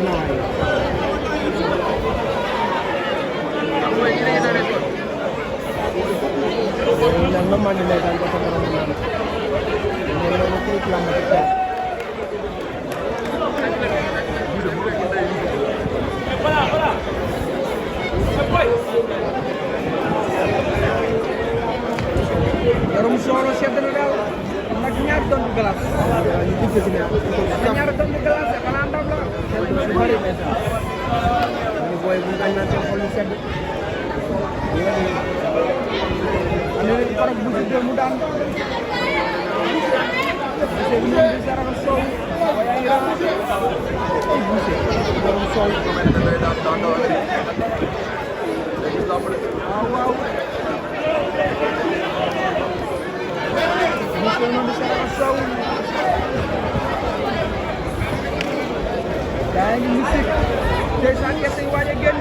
na waay lang naman nilagay ko sa parang naman meron na click lang ito pero musuh siya din daw nagnyar doon ng galas hindi ko sila nagnyar doon ng galas kananda bla bari besa ini boy bukan natin polisi ini para bujuk dia mudah bisa bicara kesol kaya ira kesol wow Bukan bicara kesol dan musik desa kita wajah gen